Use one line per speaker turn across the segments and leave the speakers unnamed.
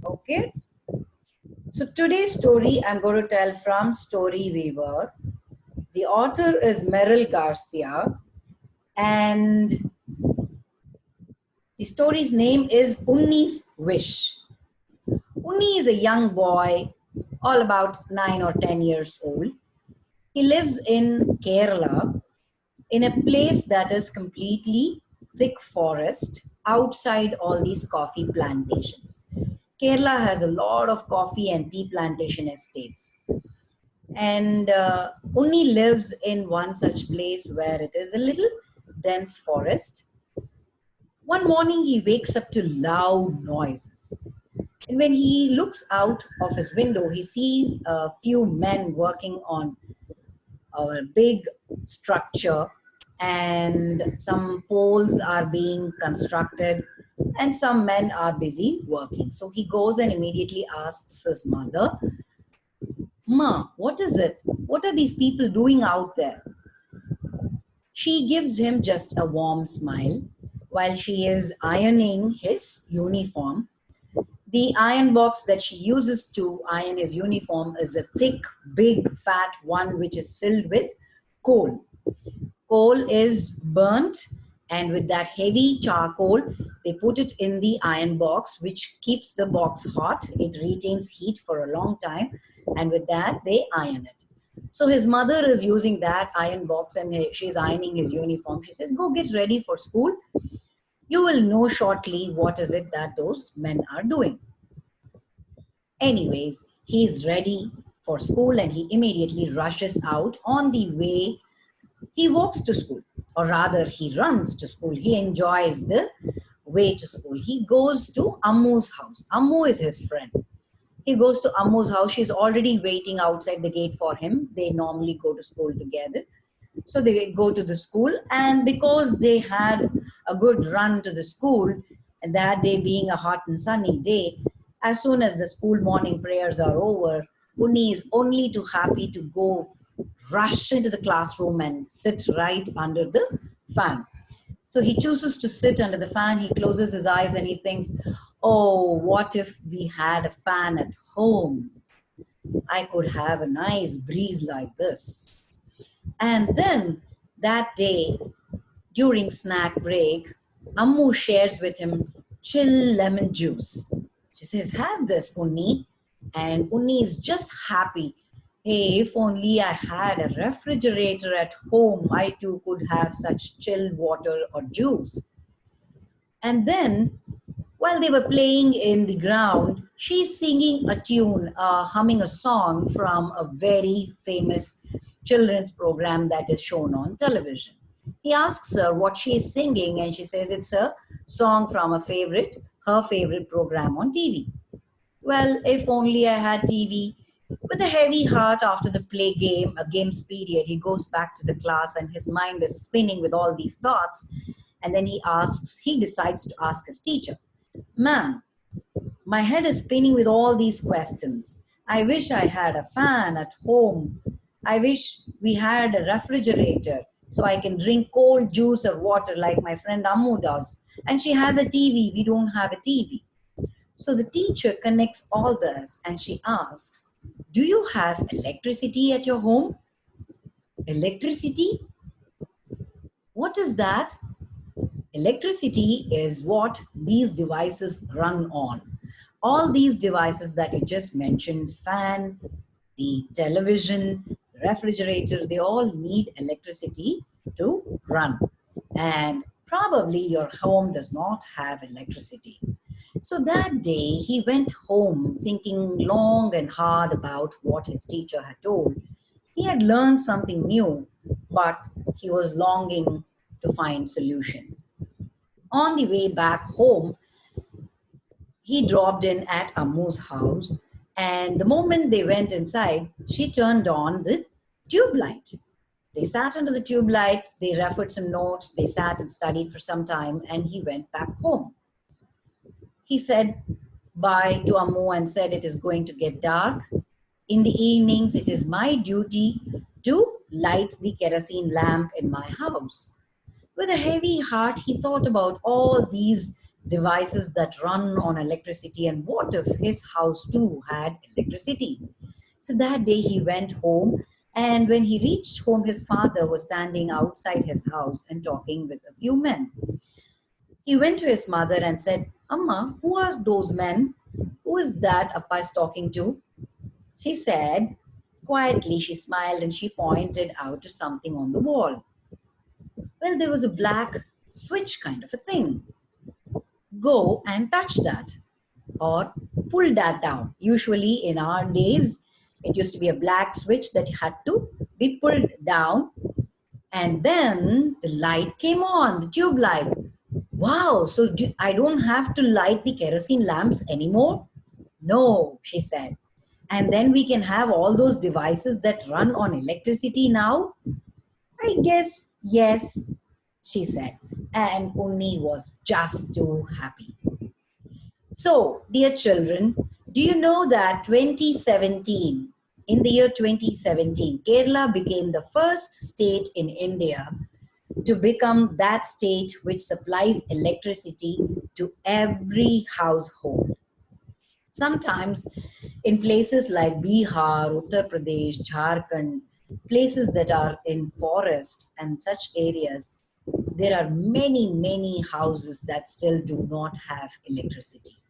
Okay. So today's story I'm going to tell from Story Weaver. The author is Merrill Garcia, and the story's name is Unni's Wish. Unni is a young boy, all about 9 or 10 years old. He lives in Kerala, in a place that is completely thick forest outside all these coffee plantations. Kerala has a lot of coffee and tea plantation estates. And Unni lives in one such place where it is a little dense forest. One morning he wakes up to loud noises. And when he looks out of his window, he sees a few men working on a big structure, and some poles are being constructed, and some men are busy working. So he goes and immediately asks his mother, "Ma, what is it? What are these people doing out there?" She gives him just a warm smile while she is ironing his uniform. The iron box that she uses to iron his uniform is a thick, big, fat one which is filled with coal. Coal is burnt, and with that heavy charcoal, they put it in the iron box, which keeps the box hot. It retains heat for a long time, and with that, they iron it. So his mother is using that iron box and she's ironing his uniform. She says, "Go get ready for school. You will know shortly what is it that those men are doing." Anyways, he's ready for school and he immediately rushes out. On the way, he walks to school, or rather, he runs to school. He enjoys the way to school. He goes to Ammu's house. Ammu is his friend. He goes to Ammu's house. She's already waiting outside the gate for him. They normally go to school together. So they go to the school, and because they had a good run to the school, and that day being a hot and sunny day, as soon as the school morning prayers are over, Unni is only too happy to go rush into the classroom and sit right under the fan. So he chooses to sit under the fan. He closes his eyes and he thinks, "Oh, what if we had a fan at home? I could have a nice breeze like this." And then that day, during snack break, Ammu shares with him chill lemon juice. She says, "Have this, Unni." And Unni is just happy. "Hey, if only I had a refrigerator at home, I too could have such chilled water or juice." And then, while they were playing in the ground, she's singing a tune, humming a song from a very famous children's program that is shown on television. He asks her what she is singing, and she says it's a song from her favorite program on TV. "Well, if only I had TV." With a heavy heart after the a games period, he goes back to the class and his mind is spinning with all these thoughts. And then he decides to ask his teacher, "Ma'am, my head is spinning with all these questions. I wish I had a fan at home. I wish we had a refrigerator so I can drink cold juice or water like my friend Ammu does. And she has a TV. We don't have a TV." So the teacher connects all this and she asks, "Do you have electricity at your home?" Electricity? What is that? Electricity is what these devices run on. All these devices that you just mentioned, fan, the television, the refrigerator, they all need electricity to run. And probably your home does not have electricity. So that day he went home thinking long and hard about what his teacher had told. He had learned something new, but he was longing to find solution. On the way back home, he dropped in at Ammu's house, and the moment they went inside, she turned on the tube light. They sat under the tube light, they referred some notes, they sat and studied for some time, and he went back home. He said bye to Ammu and said, "It is going to get dark. In the evenings, it is my duty to light the kerosene lamp in my house." With a heavy heart, he thought about all these devices that run on electricity, and what if his house too had electricity? So that day he went home, and when he reached home, his father was standing outside his house and talking with a few men. He went to his mother and said, Amma, who are those men? Who is that Appa is talking to? She said, quietly, she smiled and she pointed out to something on the wall. Well, there was a black switch kind of a thing. Go and touch that or pull that down. Usually in our days, it used to be a black switch that had to be pulled down, and then the light came on, the tube light. Wow, so I don't have to light the kerosene lamps anymore? No, she said. And then we can have all those devices that run on electricity now? I guess yes, she said. And Unni was just too happy. So, dear children, do you know that 2017, in the year 2017, Kerala became the first state in India to become that state which supplies electricity to every household. Sometimes in places like Bihar, Uttar Pradesh, Jharkhand, places that are in forest and such areas, there are many, many houses that still do not have electricity.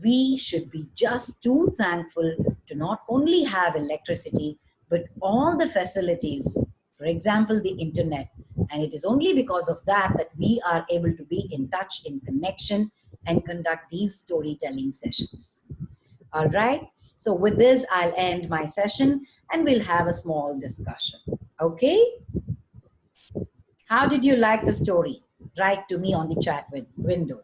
We should be just too thankful to not only have electricity, but all the facilities, for example, the internet. And it is only because of that that we are able to be in touch, in connection, and conduct these storytelling sessions. All right. So with this, I'll end my session and we'll have a small discussion. Okay. How did you like the story? Write to me on the chat window.